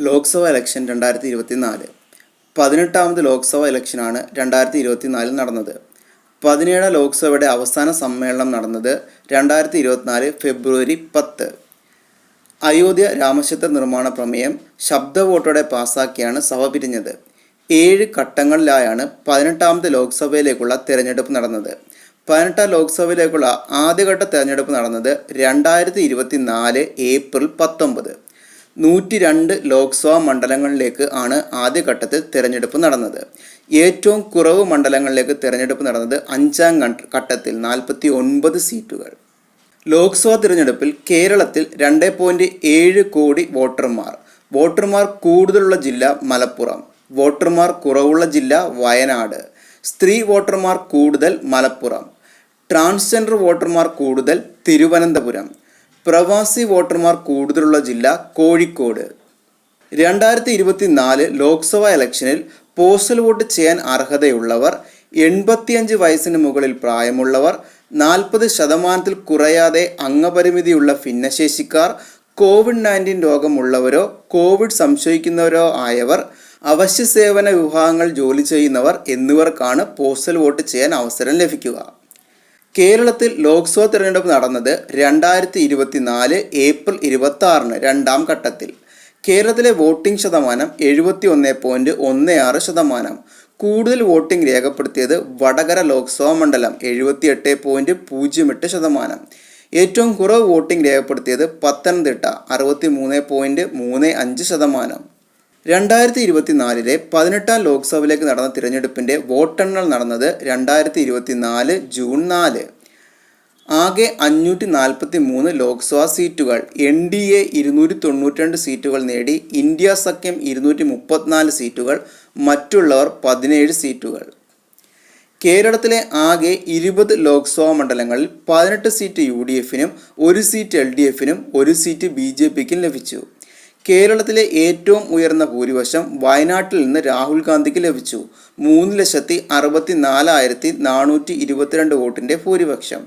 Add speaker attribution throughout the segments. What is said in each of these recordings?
Speaker 1: Lok Sabha election 2024 18ാമത് Lok Sabha ഇലക്ഷനാണ് 2024 നടന്നത്. 17ാം ലോക്സഭയുടെ അവസാന സമ്മേളനം നടന്നത് 2024 ഫെബ്രുവരി 10. അയോധ്യ രാമക്ഷേത്ര നിർമ്മാണ പ്രമേയം ശബ്ദ വോട്ടോടെ പാസാക്കിയാണ് സഭ പിരിഞ്ഞത്. 7 ഘട്ടങ്ങളിലായാണ് 18ാമത് ലോക്സഭയിലേക്കുള്ള തെരഞ്ഞെടുപ്പ് നടന്നത്. 18ാം ലോക്സഭയിലേക്കുള്ള ആദ്യഘട്ട തെരഞ്ഞെടുപ്പ് നടന്നത് 2024 ഏപ്രിൽ 19. 102 ലോക്സഭാ മണ്ഡലങ്ങളിലേക്ക് ആണ് ആദ്യഘട്ടത്തിൽ തെരഞ്ഞെടുപ്പ് നടന്നത്. ഏറ്റവും കുറവ് മണ്ഡലങ്ങളിലേക്ക് തെരഞ്ഞെടുപ്പ് നടന്നത് 5ാം ഘട്ടത്തിൽ 49 സീറ്റുകൾ. ലോക്സഭാ തിരഞ്ഞെടുപ്പിൽ കേരളത്തിൽ 2.7 കോടി വോട്ടർമാർ കൂടുതലുള്ള ജില്ല മലപ്പുറം, വോട്ടർമാർ കുറവുള്ള ജില്ല വയനാട്, സ്ത്രീ വോട്ടർമാർ കൂടുതൽ മലപ്പുറം, ട്രാൻസ്ജെൻഡർ വോട്ടർമാർ കൂടുതൽ തിരുവനന്തപുരം, പ്രവാസി വോട്ടർമാർ കൂടുതലുള്ള ജില്ല കോഴിക്കോട്. 2024 ലോക്സഭാ ഇലക്ഷനിൽ പോസ്റ്റൽ വോട്ട് ചെയ്യാൻ അർഹതയുള്ളവർ 85 വയസ്സിന് മുകളിൽ പ്രായമുള്ളവർ, 40% കുറയാതെ അംഗപരിമിതിയുള്ള ഭിന്നശേഷിക്കാർ, COVID-19 രോഗമുള്ളവരോ കോവിഡ് സംശയിക്കുന്നവരോ ആയവർ, അവശ്യ സേവന വിഭാഗങ്ങൾ ജോലി ചെയ്യുന്നവർ എന്നിവർക്കാണ് പോസ്റ്റൽ വോട്ട് ചെയ്യാൻ അവസരം ലഭിക്കുക. കേരളത്തിൽ ലോക്സഭാ തിരഞ്ഞെടുപ്പ് നടന്നത് 2024 ഏപ്രിൽ 26 രണ്ടാം ഘട്ടത്തിൽ. കേരളത്തിലെ വോട്ടിംഗ് ശതമാനം 71.16%. കൂടുതൽ വോട്ടിംഗ് രേഖപ്പെടുത്തിയത് വടകര ലോക്സഭാ മണ്ഡലം 78.08%. ഏറ്റവും കുറവ് വോട്ടിംഗ് രേഖപ്പെടുത്തിയത് പത്തനംതിട്ട 63.35%. 2024 18ാം ലോക്സഭയിലേക്ക് നടന്ന തിരഞ്ഞെടുപ്പിൻ്റെ വോട്ടെണ്ണൽ നടന്നത് 2024 ജൂൺ 4. ആകെ 543 ലോക്സഭാ സീറ്റുകൾ. NDA 292 സീറ്റുകൾ നേടി. ഇന്ത്യ സഖ്യം 234 സീറ്റുകൾ, മറ്റുള്ളവർ 17 സീറ്റുകൾ. കേരളത്തിലെ ആകെ 20 ലോക്സഭാ മണ്ഡലങ്ങളിൽ 18 സീറ്റ് UDFനും 1 സീറ്റ് LDFനും 1 സീറ്റ് BJPക്കും ലഭിച്ചു. കേരളത്തിലെ ഏറ്റവും ഉയർന്ന ഭൂരിപക്ഷം വയനാട്ടിൽ നിന്ന് രാഹുൽ ഗാന്ധിക്ക് ലഭിച്ചു. 3,64,422 വോട്ടിൻ്റെ ഭൂരിപക്ഷം.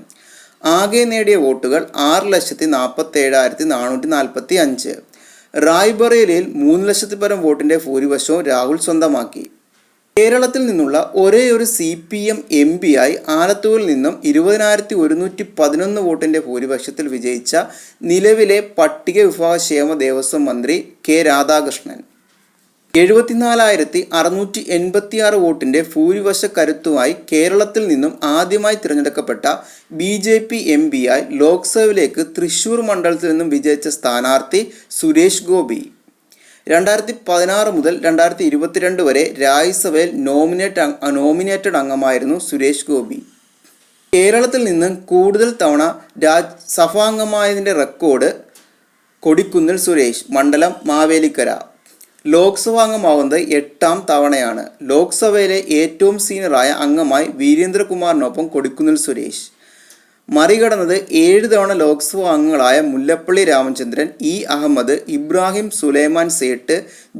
Speaker 1: ആകെ നേടിയ വോട്ടുകൾ 6,47,445. റായ്ബറേലിയിൽ 3 ലക്ഷത്തിൽ പരം വോട്ടിൻ്റെ ഭൂരിപക്ഷവും രാഹുൽ സ്വന്തമാക്കി. കേരളത്തിൽ നിന്നുള്ള ഒരേയൊരു CPM MP ആയി ആലത്തൂരിൽ നിന്നും 20,111 വോട്ടിൻ്റെ ഭൂരിപക്ഷത്തിൽ വിജയിച്ച നിലവിലെ പട്ടിക വിഭാഗ ക്ഷേമ ദേവസ്വം മന്ത്രി K. രാധാകൃഷ്ണൻ. 74,686 വോട്ടിൻ്റെ ഭൂരിപക്ഷ കരുത്തുമായി കേരളത്തിൽ നിന്നും ആദ്യമായി തിരഞ്ഞെടുക്കപ്പെട്ട BJP MP ആയി ലോക്സഭയിലേക്ക് തൃശ്ശൂർ മണ്ഡലത്തിൽ നിന്നും വിജയിച്ച സ്ഥാനാർത്ഥി സുരേഷ് ഗോപി. 2016 മുതൽ 2022 വരെ രാജ്യസഭയിൽ നോമിനേറ്റഡ് അംഗമായിരുന്നു സുരേഷ് ഗോപി. കേരളത്തിൽ നിന്ന് കൂടുതൽ തവണ സഭാംഗമായതിൻ്റെ റെക്കോർഡ് കൊടിക്കുന്നിൽ സുരേഷ്, മണ്ഡലം മാവേലിക്കര. ലോക്സഭാംഗമാവുന്നത് 8ാം തവണയാണ്. ലോക്സഭയിലെ ഏറ്റവും സീനിയറായ അംഗമായി വീരേന്ദ്രകുമാറിനൊപ്പം കൊടിക്കുന്നിൽ സുരേഷ്. മറികടന്നത് 7 തവണ ലോക്സഭാ അംഗങ്ങളായ മുല്ലപ്പള്ളി രാമചന്ദ്രൻ, E. അഹമ്മദ്, ഇബ്രാഹിം സുലൈമാൻ സേട്ട്,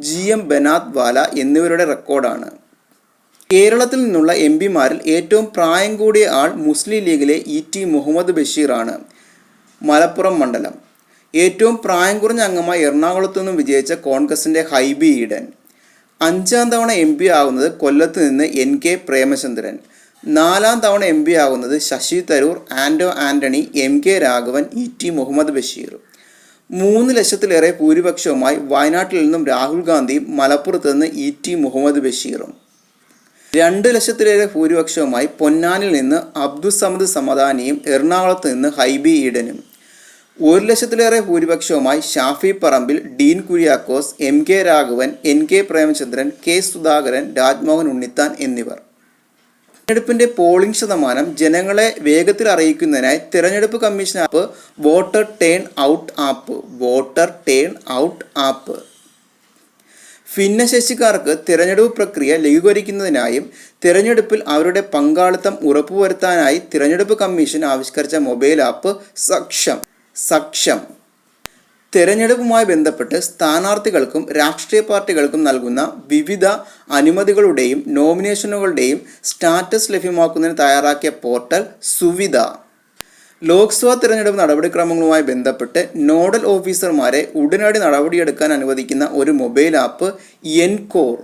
Speaker 1: GM ബനാത് വാല എന്നിവരുടെ റെക്കോർഡാണ്. കേരളത്തിൽ നിന്നുള്ള MPമാരിൽ ഏറ്റവും പ്രായം കൂടിയ ആൾ മുസ്ലിം ലീഗിലെ ET മുഹമ്മദ് ബഷീറാണ്, മലപ്പുറം മണ്ഡലം. ഏറ്റവും പ്രായം കുറഞ്ഞ അംഗമായി എറണാകുളത്തു നിന്നും വിജയിച്ച കോൺഗ്രസിൻ്റെ ഹൈബി ഈഡൻ. 5ാം തവണ MP ആകുന്നത് കൊല്ലത്ത് നിന്ന് NK പ്രേമചന്ദ്രൻ. 4ാം തവണ MP ആകുന്നത് ശശി തരൂർ, ആൻഡോ ആൻ്റണി, MK രാഘവൻ, ET മുഹമ്മദ് ബഷീർ. 3 ലക്ഷത്തിലേറെ ഭൂരിപക്ഷവുമായി വയനാട്ടിൽ നിന്നും രാഹുൽ ഗാന്ധിയും മലപ്പുറത്ത് നിന്ന് ET മുഹമ്മദ് ബഷീറും. 2 ലക്ഷത്തിലേറെ ഭൂരിപക്ഷവുമായി പൊന്നാനിൽ നിന്ന് അബ്ദുസമദ് സമദാനിയും എറണാകുളത്ത് നിന്ന് ഹൈബി ഈഡനും. 1 ലക്ഷത്തിലേറെ ഭൂരിപക്ഷവുമായി Shafi Parambil, Dean Kuriakose, MK Raghavan, NK Premachandran, K. Sudhakaran, Rajmohan Unnithan എന്നിവർ. തിരഞ്ഞെടുപ്പിൻ്റെ പോളിംഗ് ശതമാനം ജനങ്ങളെ വേഗത്തിൽ അറിയിക്കുന്നതിനായി തിരഞ്ഞെടുപ്പ് commission voter turn out app ഭിന്നശേഷിക്കാർക്ക് തിരഞ്ഞെടുപ്പ് പ്രക്രിയ ലഘൂകരിക്കുന്നതിനായും തിരഞ്ഞെടുപ്പിൽ അവരുടെ പങ്കാളിത്തം ഉറപ്പുവരുത്താനായി തിരഞ്ഞെടുപ്പ് കമ്മീഷൻ ആവിഷ്കരിച്ച മൊബൈൽ ആപ്പ് സക്ഷം തിരഞ്ഞെടുപ്പുമായി ബന്ധപ്പെട്ട് സ്ഥാനാർത്ഥികൾക്കും രാഷ്ട്രീയ പാർട്ടികൾക്കും നൽകുന്ന വിവിധ അനുമതികളുടെയും നോമിനേഷനുകളുടെയും സ്റ്റാറ്റസ് ലഭ്യമാക്കുന്നതിന് തയ്യാറാക്കിയ പോർട്ടൽ സുവിധ. ലോക്സഭാ തിരഞ്ഞെടുപ്പ് നടപടിക്രമങ്ങളുമായി ബന്ധപ്പെട്ട് നോഡൽ ഓഫീസർമാരെ ഉടനടി നടപടിയെടുക്കാൻ അനുവദിക്കുന്ന ഒരു mobile app encore.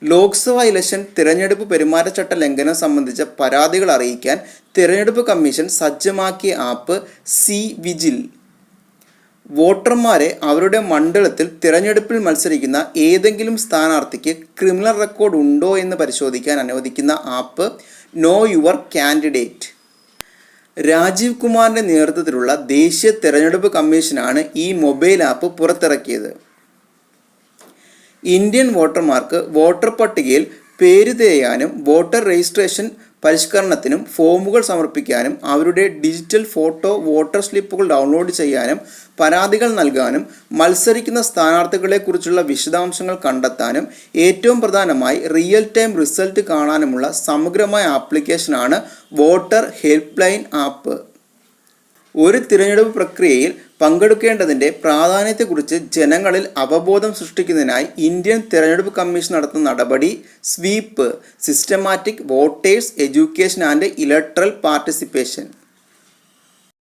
Speaker 1: Lok Sabha election തിരഞ്ഞെടുപ്പ് പെരുമാറ്റച്ചട്ട ലംഘനം സംബന്ധിച്ച പരാതികൾ അറിയിക്കാൻ തിരഞ്ഞെടുപ്പ് കമ്മീഷൻ സജ്ജമാക്കിയ ആപ്പ് സി വിജിൽ. വോട്ടർമാരെ അവരുടെ മണ്ഡലത്തിൽ തിരഞ്ഞെടുപ്പിൽ മത്സരിക്കുന്ന ഏതെങ്കിലും സ്ഥാനാർത്ഥിക്ക് ക്രിമിനൽ റെക്കോർഡ് ഉണ്ടോ എന്ന് പരിശോധിക്കാൻ അനുവദിക്കുന്ന app know your candidate. Rajeev കുമാറിൻ്റെ നേതൃത്വത്തിലുള്ള ദേശീയ തിരഞ്ഞെടുപ്പ് കമ്മീഷനാണ് ഈ മൊബൈൽ ആപ്പ് പുറത്തിറക്കിയത്. ഇന്ത്യൻ വോട്ടർമാർക്ക് വോട്ടർ പട്ടികയിൽ പേര് തിരയാനും വോട്ടർ രജിസ്ട്രേഷൻ പരിഷ്കരണത്തിനും ഫോമുകൾ സമർപ്പിക്കാനും അവരുടെ ഡിജിറ്റൽ ഫോട്ടോ വോട്ടർ സ്ലിപ്പുകൾ ഡൗൺലോഡ് ചെയ്യാനും പരാതികൾ നൽകാനും മത്സരിക്കുന്ന സ്ഥാനാർത്ഥികളെക്കുറിച്ചുള്ള വിശദാംശങ്ങൾ കണ്ടെത്താനും ഏറ്റവും പ്രധാനമായി റിയൽ ടൈം റിസൾട്ട് കാണാനുമുള്ള സമഗ്രമായ ആപ്ലിക്കേഷനാണ് വോട്ടർ ഹെൽപ്പ് ലൈൻ ആപ്പ്. ഒരു തിരഞ്ഞെടുപ്പ് പ്രക്രിയയിൽ പങ്കെടുക്കേണ്ടതിൻ്റെ പ്രാധാന്യത്തെക്കുറിച്ച് ജനങ്ങളിൽ അവബോധം സൃഷ്ടിക്കുന്നതിനായി ഇന്ത്യൻ തിരഞ്ഞെടുപ്പ് കമ്മീഷൻ നടത്തുന്ന നടപടി sweep, systematic voters education and electoral participation.